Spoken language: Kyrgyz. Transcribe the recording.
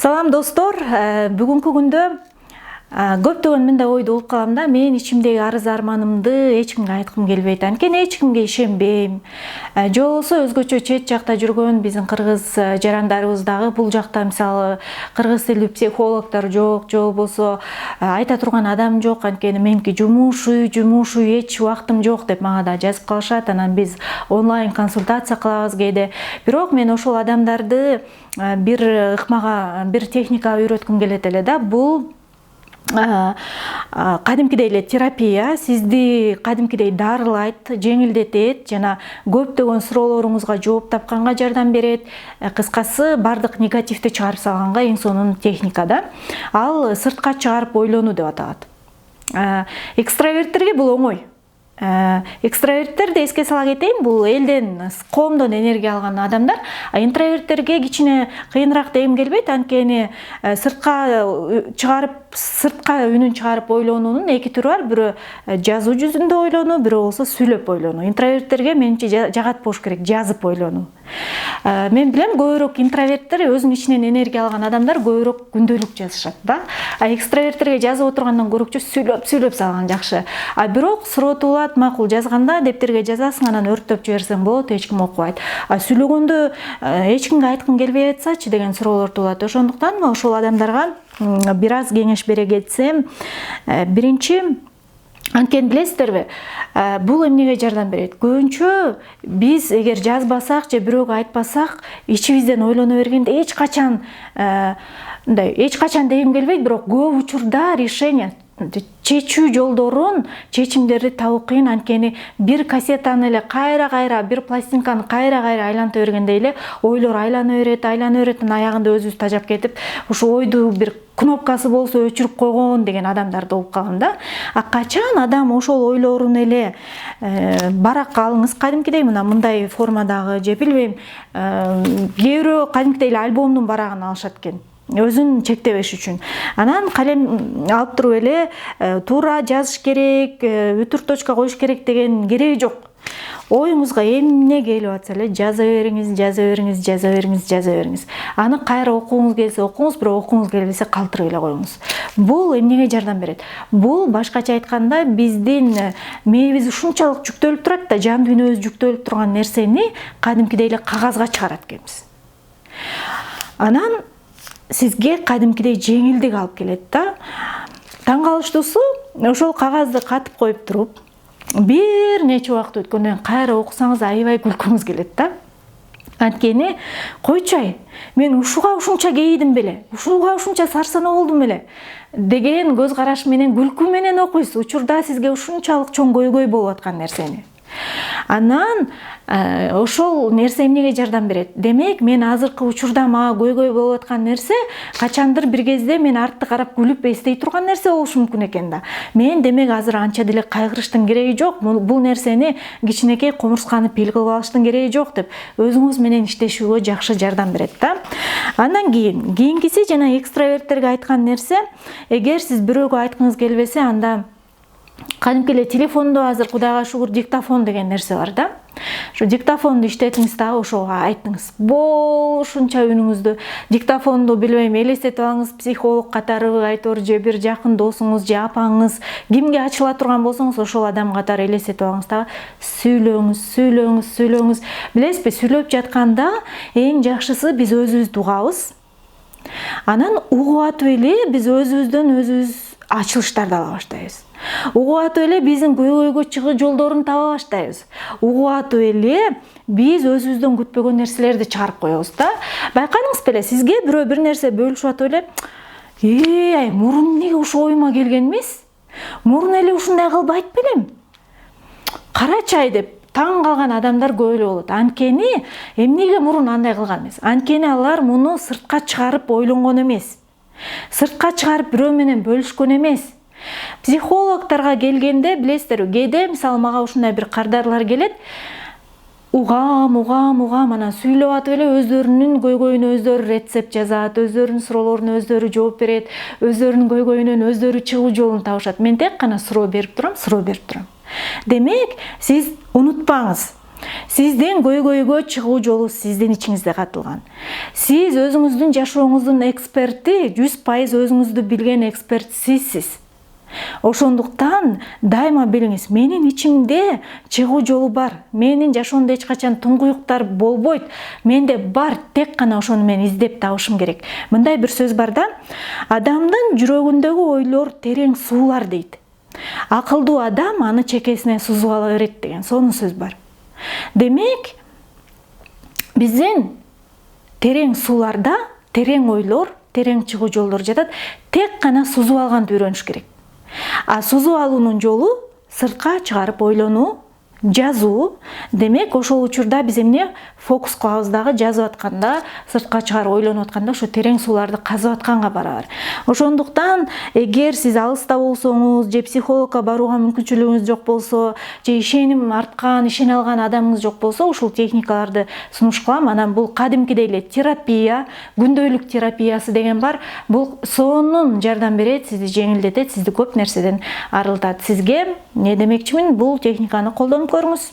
Салам достор, бүгүнкү күндө көптөгөн мындай ойду угуп калам да, мен ичимдеги арыз арманымды эч кимге айткым келбейт. Анткени эч кимге ишенбейм. Же болбосо өзгөчө чет жакта жүргөн биздин кыргыз жарандарыбыз дагы бул жакта мисалы кыргыз тилдүү психологдор жок, же болбосо айта турган адам жок. Анткени меники жумуш үй эч убактым жок деп мага да жазып калышат. Анан биз онлайн консультация кылабыз кээде. Бирок мен ошол адамдарды бир ыкмага, бир техникага үйрөткүм келет эле да. Бул кадимкидей эле терапия, сизди кадимкидей дарылайт, жеңилдетет жана көптөгөн суроолоруңузга жооп тапканга жардам берет. Кыскасы, бардык негативди чыгарып салганга эң сонун техника да. Ал сыртка чыгарып ойлонуу деп аталат. Экстраверттерге бул оңой. Экстраверттерди эске сала кетейин, бул элден, коомдон энергия алган адамдар. Интроверттерге кичине кыйыныраак дегим келбейт, анткени сыртка үнүн чыгарып ойлонуунун эки түрү бар. Бирөө жазуу жүзүндө ойлонуу, бирөө болсо сүйлөп ойлонуу. Интроверттерге менимче жагат болуш керек, жазып ойлонуу. Мен билем, көбүрөөк интроверттер, өзүнүн ичинен энергия алган адамдар көбүрөөк күндөлүк жазышат да. Экстраверттерге жазып отургандан көрөкчө сүйлөп салган жакшы. Бирок суротуулат, макул жазганда дептерге жазасың, анан өрттөп жиберсең болот, эч ким окубайт. Сүйлөгөндө эч кимге айткың келбей атсачы деген суроолор туулат. Ошондуктан ошол адамдарга бир аз кеңеш бере кетсем, биринчи, анткени билесиздерби, бул эмнеге жардам берет? Көбүнчө биз эгер жазбасак же бирөөгө айтпасак, ичибизден ойлоно бергенде эч качан дегим келбейт, бирок көп учурда решение, чечүү жолдорун, чечимдерди табуу кыйын. Анткени бир кассетаны эле кайра, бир пластинканы кайра айланта бергенде эле ойлор айлана берет, аягында өзүбүз тажап кетип, ушу ойду бир кнопкасы болсо өчүрүп койгон деген адамдарды болуп калган да. Качан адам ошол ойлорун эле баракка алыңыз, кадимкидей мындай формадагы, же билбейм, кээ бирөө кадимкидей эле альбомдун барагын алышат экен, өзүн чектебеш үчүн. Анан калем алып туруп эле туура жазыш керек, үтүр точка коюш керек деген кереги жок. Оюңузга эмне келип атса эле жаза бериңиз. Аны кайра окугуңуз келсе окуңуз, бирок окугуңуз келбесе калтырып эле коюңуз. Бул эмнеге жардам берет? Бул башкача айтканда биздин мээбиз ушунчалык жүктөлүп турат да, жан дүйнөбүз жүктөлүп турган нерсени кадимкидей эле кагазга чыгарат экенбиз. Анан сизге кадимкидей жеңилдик алып келет да. Таң калыштуусу, ошол кагазды катып коюп туруп, бир нече убакыт өткөндөн кайра окусаңыз аябай күлкүңүз келет да. Анткени койчу-ай, мен ушуга ушунча кейидим беле, ушуга ушунча сарсанаа болдум беле деген көз караш менен, күлкү менен окуйсуз. Учурда сизге ушунчалык чоң көйгөй болуп аткан нерсени. Анан ошол нерсе эмнеге жардам берет? Демек, мен азыркы учурда мага көйгөй болуп аткан нерсе качандыр бир кезде мен артты карап күлүп эстей турган нерсе болушу мүмкүн экен да. Мен демек азыр анча деле кайгырыштын кереги жок. Бул нерсени кичинекей комурсканы пил кылып алыштын кереги жок деп өзүңүз менен иштешүүгө жакшы жардам берет да. Андан кийинкиси жана экстраверттерге айткан нерсе, эгер сиз бирөөгө айткыңыз келбесе, анда кадимки эле телефондо азыр Кудайга шүгүр диктофон деген нерсе бар да. Ошо диктофонду иштетиңиз дагы, ошого айтыңыз. Ушунча үнүңүздү диктофонду билбейм элестетип алыңыз, психолог катары айтор, же бир жакын досуңуз, же апаңыз, кимге ачыла турган болсоңуз ошол адам катары элестетип алыңыз дагы. Сүйлөңүз. Билесизби, сүйлөп жатканда эң жакшысы биз өзүбүздү угабыз. Анан угуп атып эле биз өзүбүздөн өзүбүз ачылыштарды ала баштайбыз. Угуп атып эле биздин көйгөйгө чыгуу жолдорун таба баштайбыз. Угуп атып эле биз өзүбүздөн күтпөгөн нерселерди чыгарып коебуз да. Байкадыңыз беле, сизге бирөө бир нерсе бөлүшүп атып эле, мурун эмнеге ушу оюма келген эмес? Мурун эле ушундай кылбайт белем? Карачы-ай деп таң калган адамдар көп эле болот. Анткени эмнеге мурун андай кылган эмес? Анткени алар муну сыртка чыгарып ойлонгон эмес. Сыртка чыгарып бирөө менен бөлүшкөн эмес. Психологторго келгенде, билесиздерби, кээде мисалы мага ушундай бир кардарлар келет, угам, анан сүйлөп атып эле өздөрүнүн көйгөйүнө өздөрү рецепт жазат, өздөрүнүн суроолоруна өздөрү жооп берет, өздөрүнүн көйгөйүнөн өздөрү чыгуу жолун табышат. Мен тек гана суроо берип турам. Демек, сиз унутпаңыз, Сиздин көйгөйгө чыгуу жолу сиздин ичиңизде катылган. Сиз өзүңүздүн жашооңуздун эксперти, 100% өзүңүздү билген эксперт сизсиз. Ошондуктан дайыма билиңиз, менин ичимде чыгуу жолу бар. Менин жашоомдо эч качан туңгуюктар болбойт. Менде бар, тек гана ошону мен издеп табышым керек. Мындай бир сөз бар да, адамдын жүрөгүндөгү ойлор терең суулар дейт. Акылдуу адам аны чекесинен сузуп ала берет деген сонун сөз бар. Демек, биздин терең сууларда терең ойлор, терең чыгуу жолдор жатат. Тек гана сузуп алганды үйрөнүш керек. А сузуп алуунун жолу сыртка чыгарып ойлонуу, жазуу. Демек, ошол учурда биз эмне фокус кылабыз дагы, жазып атканда, сыртка чыгарып ойлонуп атканда ошо терең сууларды казып атканга барабар. Ошондуктан, эгер сиз алыста болсоңуз, же психологко барууга мүмкүнчүлүгүңүз жок болсо, же ишене алган адамыңыз жок болсо, ушул техникаларды сунуш кылам. Анан бул кадимкидей эле терапия, күндөлүк терапиясы деген бар. Бул сонун жардам берет, сизди жеңилдетет, сизди көп нерседен арылтат. Сизге не демекчимин, бул техниканы колдонуп көрүңүз.